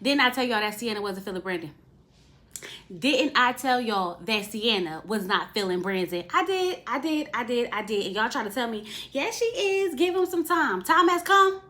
Didn't I tell y'all that Sienna wasn't feeling Brandon? Didn't I tell y'all that Sienna was not feeling Brandon? I did. And y'all trying to tell me, yeah, she is. Give him some time. Time has come.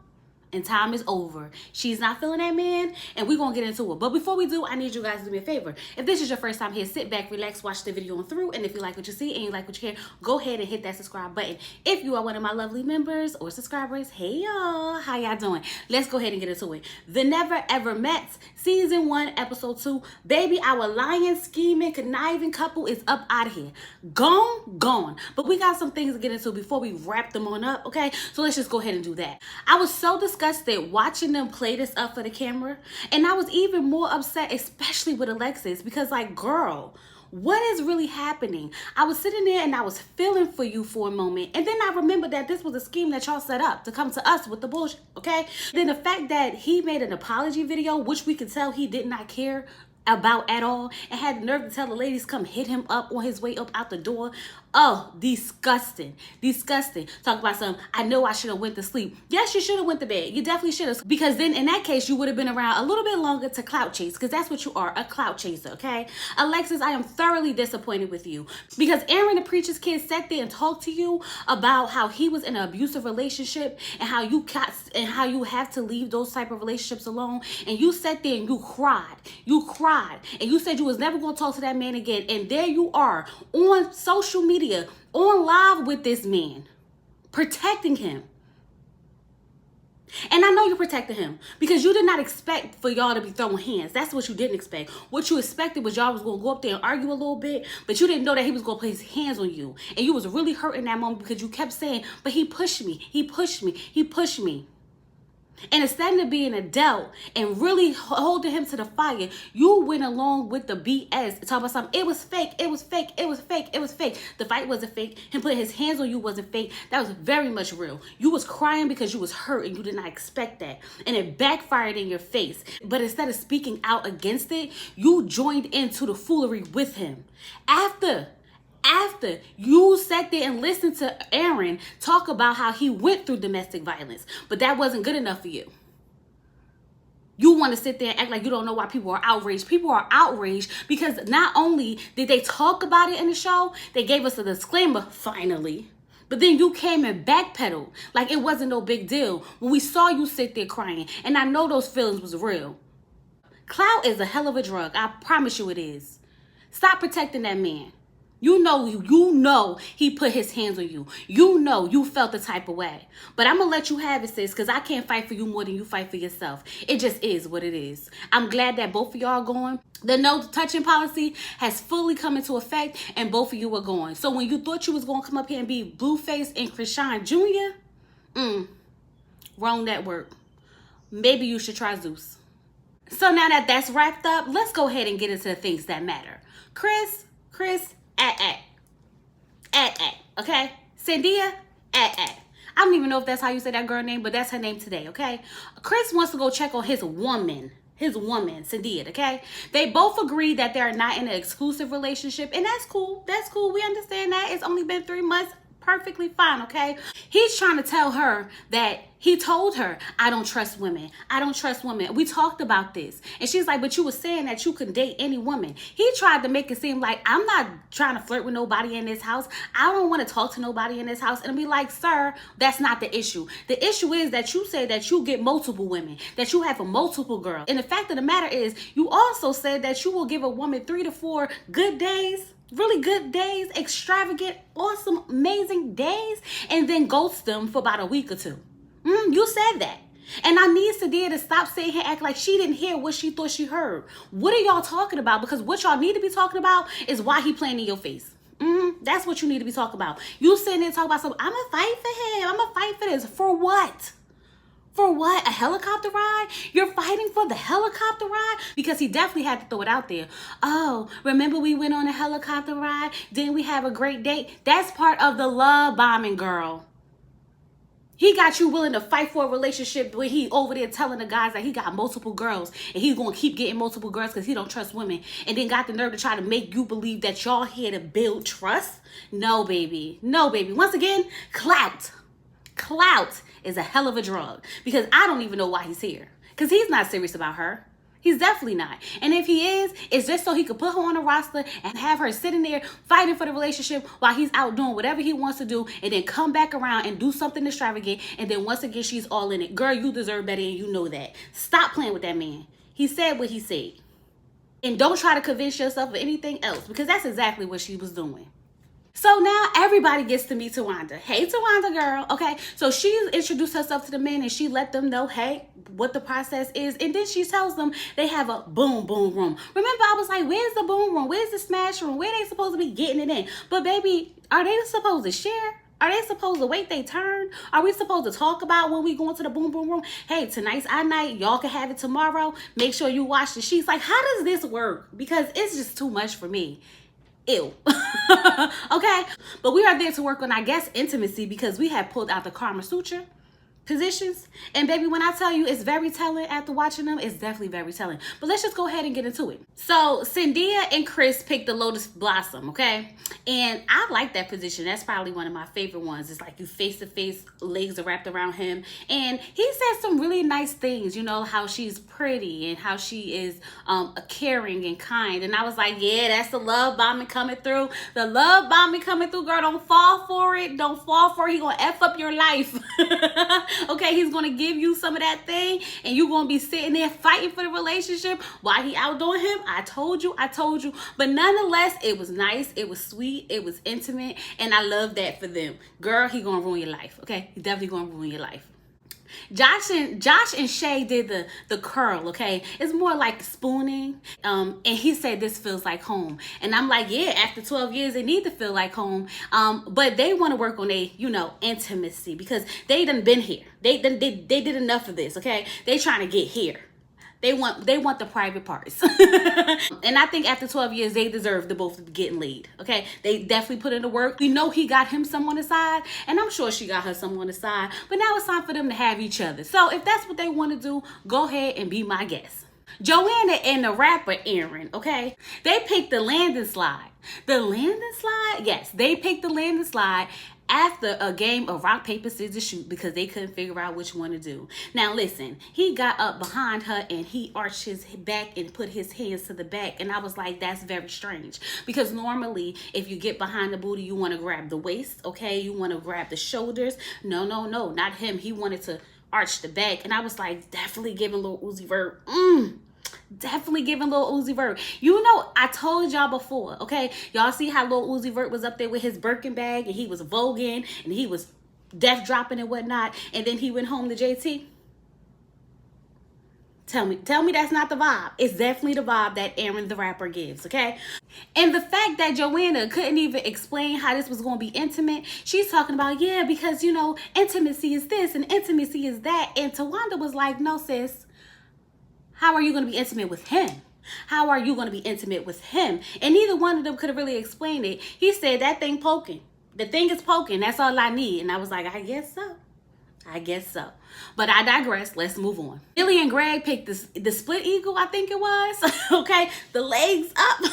And time is over. She's not feeling that man, and we're gonna get into it. But before we do, I need you guys to do me a favor. If this is your first time here, sit back, relax, watch the video on through, and if you like what you see and you like what you hear, go ahead and hit that subscribe button. If you are one of my lovely members or subscribers, hey y'all, how y'all doing? Let's go ahead and get into it. The Never Ever Met, Season 1, Episode 2. Baby, our lying, scheming, conniving couple is up out of here. Gone. But we got some things to get into before we wrap them on up, okay? So let's just go ahead and do that. I was so disgusted watching them play this up for the camera, and I was even more upset, especially with Alexis, because like, girl, what is really happening? I was sitting there and I was feeling for you for a moment, and then I remembered that this was a scheme that y'all set up to come to us with the bullshit, okay? Then the fact that he made an apology video, which we could tell he did not care about at all, and had the nerve to tell the ladies come hit him up on his way up out the door. Oh, disgusting. Talk about some, I know I should have went to sleep. Yes, you should have went to bed. You definitely should have, because then in that case you would have been around a little bit longer to clout chase, because that's what you are, a clout chaser, okay? Alexis, I am thoroughly disappointed with you, because Aaron, the preacher's kid, sat there and talked to you about how he was in an abusive relationship and how you have to leave those type of relationships alone, and you sat there and you cried, and you said you was never going to talk to that man again, and there you are on social media, on live with this man, protecting him. And I know you protected him because you did not expect for y'all to be throwing hands. That's what you didn't expect. What you expected was y'all was going to go up there and argue a little bit, but you didn't know that he was going to put his hands on you. And you was really hurt in that moment because you kept saying, but he pushed me. And instead of being a adult and really holding him to the fire, you went along with the BS. Talk about something. It was fake. The fight wasn't fake. Him putting his hands on you wasn't fake. That was very much real. You was crying because you was hurt and you did not expect that. And it backfired in your face. But instead of speaking out against it, you joined into the foolery with him. After you sat there and listened to Aaron talk about how he went through domestic violence, but that wasn't good enough for you. You want to sit there and act like you don't know why people are outraged. People are outraged because not only did they talk about it in the show, they gave us a disclaimer finally, but then you came and backpedaled like it wasn't no big deal when we saw you sit there crying. And I know those feelings was real. Clout is a hell of a drug. I promise you it is. Stop protecting that man. You know he put his hands on you. You know you felt the type of way. But I'm going to let you have it, sis, because I can't fight for you more than you fight for yourself. It just is what it is. I'm glad that both of y'all are going. The no touching policy has fully come into effect, and both of you are going. So when you thought you was going to come up here and be Blueface and Krishan Jr., wrong network. Maybe you should try Zeus. So now that that's wrapped up, let's go ahead and get into the things that matter. Chris, okay? Sandia, I don't even know if that's how you say that girl name, but that's her name today, okay? Chris wants to go check on his woman, Sandia, okay? They both agree that they're not in an exclusive relationship, and that's cool. We understand that. It's only been 3 months. Perfectly fine, okay? He's trying to tell her that he told her, I don't trust women. We talked about this. And she's like, but you were saying that you could date any woman. He tried to make it seem like I'm not trying to flirt with nobody in this house. I don't want to talk to nobody in this house. And be like, sir, that's not the issue. The issue is that you say that you get multiple women, that you have a multiple girl. And the fact of the matter is, you also said that you will give a woman 3 to 4 good days, really good days, extravagant, awesome, amazing days, and then ghost them for about a week or 2. You said that. And I need Sadia to stop saying here, act like she didn't hear what she thought she heard. What are y'all talking about? Because what y'all need to be talking about is why he playing in your face. That's what you need to be talking about. You sitting there talking about something, I'm going to fight for him. I'm going to fight for this. For what? For what? A helicopter ride? You're fighting for the helicopter ride? Because he definitely had to throw it out there. Oh, remember we went on a helicopter ride? Didn't we have a great date? That's part of the love bombing, girl. He got you willing to fight for a relationship when he over there telling the guys that he got multiple girls and he's going to keep getting multiple girls because he don't trust women, and then got the nerve to try to make you believe that y'all here to build trust. No, baby. Once again, clout is a hell of a drug, because I don't even know why he's here, because he's not serious about her. He's definitely not. And if he is, it's just so he could put her on a roster and have her sitting there fighting for the relationship while he's out doing whatever he wants to do, and then come back around and do something extravagant, and then once again she's all in it. Girl, you deserve better and you know that. Stop playing with that man. He said what he said. And don't try to convince yourself of anything else, because that's exactly what she was doing. So now everybody gets to meet Tawanda. Hey, Tawanda girl. Okay, so she introduced herself to the men and she let them know, hey, what the process is. And then she tells them they have a boom, boom room. Remember, I was like, where's the boom room? Where's the smash room? Where they supposed to be getting it in? But baby, are they supposed to share? Are they supposed to wait their turn? Are we supposed to talk about when we go into the boom boom room? Hey, tonight's our night. Y'all can have it tomorrow. Make sure you wash the sheets. Like, how does this work? Because it's just too much for me. Ew. Okay, but we are there to work on, I guess, intimacy, because we have pulled out the Kama Sutra positions, and baby, when I tell you it's very telling after watching them, it's definitely very telling. But let's just go ahead and get into it. So Cyndia and Chris picked the Lotus Blossom, okay, and I like that position. That's probably one of my favorite ones. It's like you face to face, legs are wrapped around him, and he said some really nice things, you know, how she's pretty and how she is caring and kind. And I was like, yeah, that's the love bombing coming through. The love bombing coming through, girl. Don't fall for it. Don't fall for it. He gonna F up your life. Okay, he's gonna give you some of that thing, and you're gonna be sitting there fighting for the relationship while he outdoing him. I told you. But nonetheless, it was nice, it was sweet, it was intimate, and I love that for them. Girl, he gonna ruin your life. Okay, he's definitely gonna ruin your life. Josh and Shay did the curl, okay? It's more like spooning. And he said this feels like home. And I'm like, yeah, after 12 years, they need to feel like home. But they want to work on a, you know, intimacy, because they done been here. They did enough of this, okay? They trying to get here. They want the private parts. And I think after 12 years, they deserve to both be getting laid. Okay, they definitely put in the work. We know he got him some on the side, and I'm sure she got her some on the side. But now it's time for them to have each other. So if that's what they want to do, go ahead and be my guest. Joanna and the rapper Aaron, okay, they picked the landing slide. The landing slide? Yes, they picked the landing slide after a game of rock, paper, scissors, shoot, because they couldn't figure out which one to do. Now listen, he got up behind her and he arched his back and put his hands to the back, and I was like, that's very strange, because normally if you get behind the booty, you want to grab the waist, okay, you want to grab the shoulders. No, not him. He wanted to arch the back, and I was like, definitely giving Lil Uzi Vert. Definitely giving Lil Uzi Vert. You know, I told y'all before, okay? Y'all see how Lil Uzi Vert was up there with his Birkin bag, and he was voguing, and he was death dropping and whatnot, and then he went home to JT? Tell me that's not the vibe. It's definitely the vibe that Aaron the rapper gives, okay? And the fact that Joanna couldn't even explain how this was going to be intimate, she's talking about, yeah, because, you know, intimacy is this and intimacy is that. And Tawanda was like, no, sis. How are you going to be intimate with him? How are you going to be intimate with him? And neither one of them could have really explained it. He said, that thing poking. The thing is poking. That's all I need. And I was like, I guess so. But I digress. Let's move on. Billy and Greg picked the split eagle, I think it was. Okay, the legs up.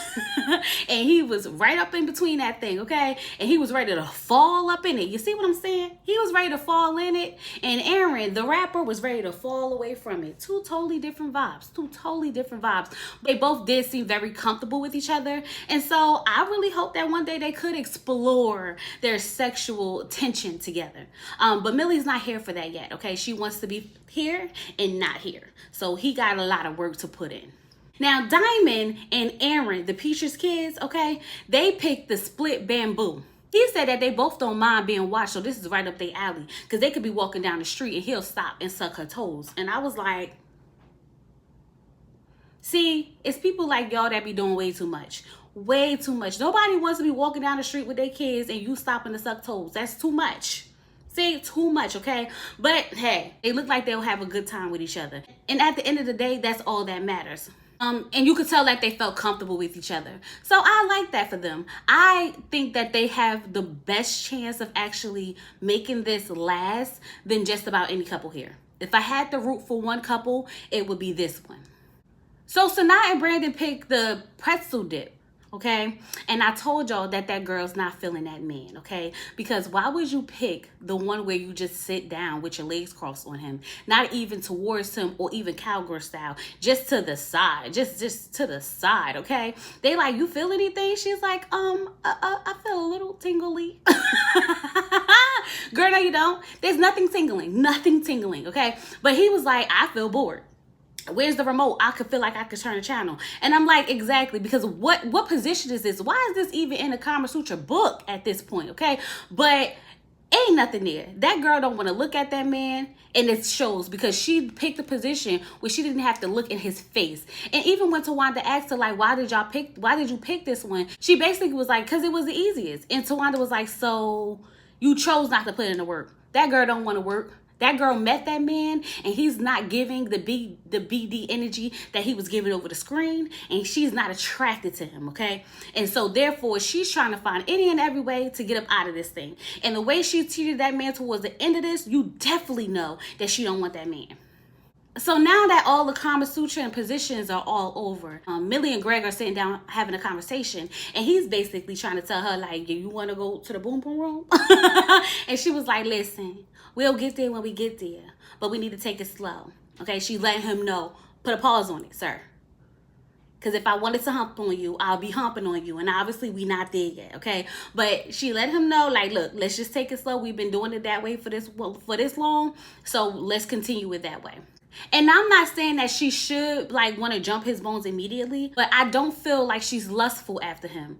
And he was right up in between that thing, okay? And he was ready to fall up in it. You see what I'm saying? He was ready to fall in it. And Aaron, the rapper, was ready to fall away from it. Two totally different vibes. They both did seem very comfortable with each other. And so I really hope that one day they could explore their sexual tension together. But Millie's not here for that yet, okay? She wants to be here and not here. So he got a lot of work to put in. Now, Diamond and Aaron, the Peaches kids, okay, they picked the split bamboo. He said that they both don't mind being watched, so this is right up their alley, because they could be walking down the street and he'll stop and suck her toes. And I was like, see, it's people like y'all that be doing way too much. Way too much. Nobody wants to be walking down the street with their kids and you stopping to suck toes. That's too much. See, too much, okay? But hey, they look like they'll have a good time with each other. And at the end of the day, that's all that matters. And you could tell that they felt comfortable with each other. So I like that for them. I think that they have the best chance of actually making this last than just about any couple here. If I had to root for one couple, it would be this one. So Sanaa and Brandon picked the pretzel dip. okay? And I told y'all that that girl's not feeling that man, okay? Because why would you pick the one where you just sit down with your legs crossed on him, not even towards him or even cowgirl style, just to the side, just to the side, okay? They like, you feel anything? She's like, I feel a little tingly. Girl, no, you don't. There's nothing tingling, okay? But he was like, I feel bored. Where's the remote? I could feel like I could turn a channel. And I'm like, exactly, because what position is this? Why is this even in a Kama Sutra book at this point, okay? But ain't nothing there. That girl don't want to look at that man, and it shows, because she picked a position where she didn't have to look in his face. And even when Tawanda asked her, like, why did you pick this one? She basically was like, because it was the easiest. And Tawanda was like, so you chose not to put in the work. That girl don't want to work. That girl met that man, and he's not giving the BD energy that he was giving over the screen, and she's not attracted to him, okay? And so therefore, she's trying to find any and every way to get up out of this thing. And the way she treated that man towards the end of this, you definitely know that she don't want that man. So now that all the Kama Sutra and positions are all over, Millie and Greg are sitting down having a conversation, and he's basically trying to tell her, like, you want to go to the boom boom room? And she was like, listen, we'll get there when we get there, but we need to take it slow. Okay, she let him know, put a pause on it, sir. Because if I wanted to hump on you, I'll be humping on you. And obviously, we not there yet, okay? But she let him know, like, look, let's just take it slow. We've been doing it that way for this long, so let's continue it that way. And I'm not saying that she should like want to jump his bones immediately, but I don't feel like she's lustful after him.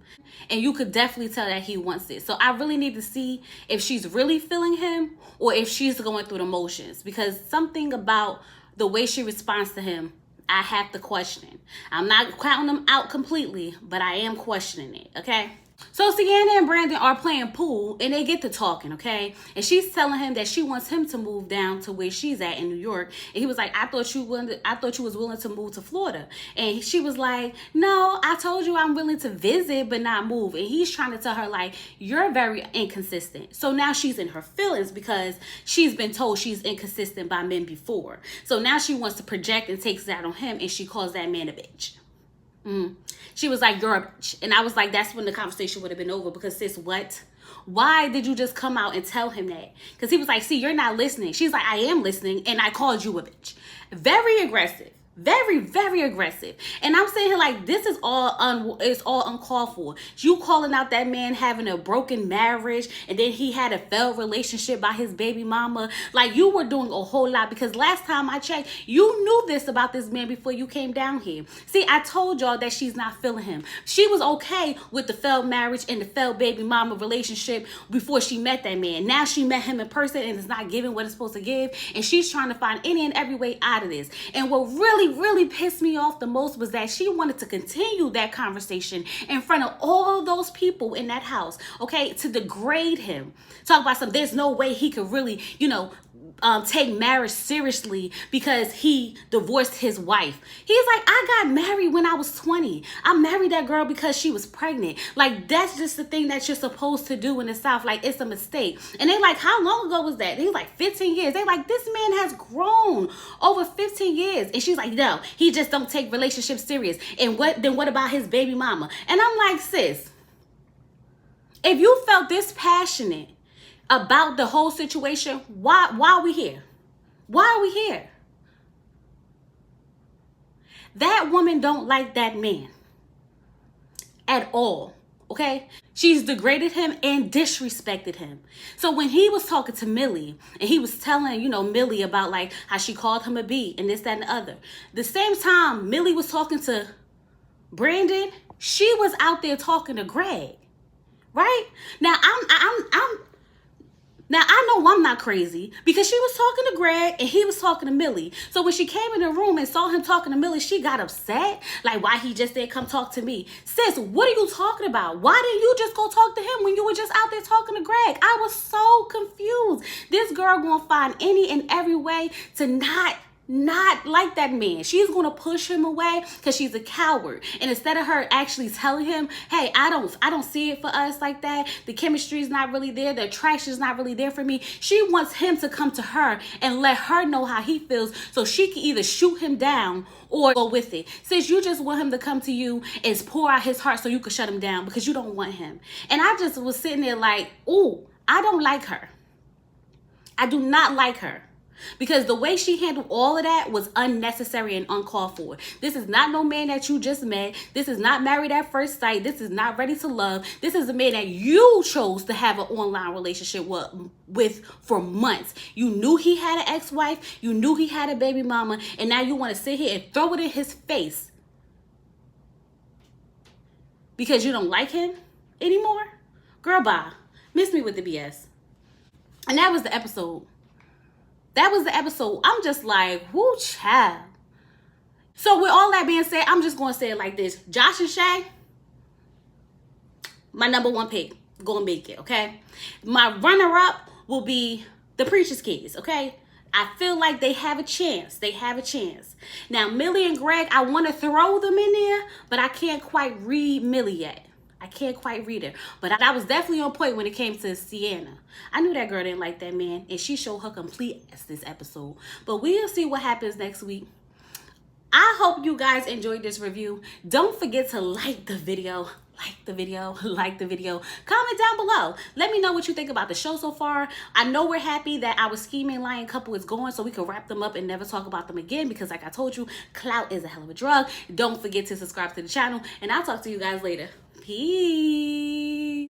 And you could definitely tell that he wants it. So I really need to see if she's really feeling him or if she's going through the motions, because something about the way she responds to him, I have to question. I'm not counting them out completely, but I am questioning it, okay? So Sienna and Brandon are playing pool, and they get to talking, okay? And she's telling him that she wants him to move down to where she's at in New York. And he was like, I thought you was willing to move to Florida. And she was like, no, I told you I'm willing to visit but not move. And he's trying to tell her, like, you're very inconsistent. So now she's in her feelings because she's been told she's inconsistent by men before. So now she wants to project and takes that on him, and she calls that man a bitch. She was like, you're a bitch. And I was like, that's when the conversation would have been over, because sis, what? Why did you just come out and tell him that? Because he was like, see, you're not listening. She's like, I am listening, and I called you a bitch. Very aggressive. Very, very aggressive. And I'm saying here, like, this is it's all uncalled for. You calling out that man having a broken marriage, and then he had a failed relationship by his baby mama. Like, you were doing a whole lot, because last time I checked, you knew this about this man before you came down here. See, I told y'all that she's not feeling him. She was okay with the failed marriage and the failed baby mama relationship before she met that man. Now she met him in person and is not giving what it's supposed to give, and she's trying to find any and every way out of this. And what really pissed me off the most was that she wanted to continue that conversation in front of all of those people in that house, okay, to degrade him. Talk about there's no way he could really, take marriage seriously because he divorced his wife. He's like, I got married when I was 20. I married that girl because she was pregnant. Like, that's just the thing that you're supposed to do in the South. Like, it's a mistake. And they like, how long ago was that? He's like, 15 years. They like, this man has grown over 15 years. And she's like, no, he just don't take relationships serious. And what about his baby mama? And I'm like, sis, if you felt this passionate about the whole situation, why are we here? Why are we here? That woman don't like that man at all, okay? She's degraded him and disrespected him. So when he was talking to Millie, and he was telling, Millie about like how she called him a B and this, that, and the other. The same time Millie was talking to Brandon, she was out there talking to Greg, right? Now Now, I know I'm not crazy, because she was talking to Greg and he was talking to Millie. So when she came in the room and saw him talking to Millie, she got upset. Like, why he just said, come talk to me. Sis, what are you talking about? Why didn't you just go talk to him when you were just out there talking to Greg? I was so confused. This girl gonna find any and every way to not not like that man. She's going to push him away because she's a coward. And instead of her actually telling him, hey, I don't see it for us like that. The chemistry is not really there. The attraction is not really there for me. She wants him to come to her and let her know how he feels so she can either shoot him down or go with it. Since you just want him to come to you and pour out his heart so you can shut him down because you don't want him. And I just was sitting there like, ooh, I don't like her. I do not like her. Because the way she handled all of that was unnecessary and uncalled for. This is not no man that you just met. This is not married at first sight. This is not ready to love. This is a man that you chose to have an online relationship with for months. You knew he had an ex-wife. You knew he had a baby mama. And now you want to sit here and throw it in his face because you don't like him anymore? Girl, bye. Miss me with the BS. And that was the episode. I'm just like, whoo, child. So with all that being said, I'm just going to say it like this. Josh and Shay, my number one pick. Go and make it, okay? My runner-up will be the Preacher's Kids, okay? I feel like they have a chance. Now, Millie and Greg, I want to throw them in there, but I can't quite read Millie yet. I can't quite read her. But I was definitely on point when it came to Sienna. I knew that girl didn't like that man, and she showed her complete ass this episode. But we'll see what happens next week. I hope you guys enjoyed this review. Don't forget to like the video. Comment down below. Let me know what you think about the show so far. I know we're happy that our scheming lying couple is going so we can wrap them up and never talk about them again because like I told you, clout is a hell of a drug. Don't forget to subscribe to the channel and I'll talk to you guys later. Peace.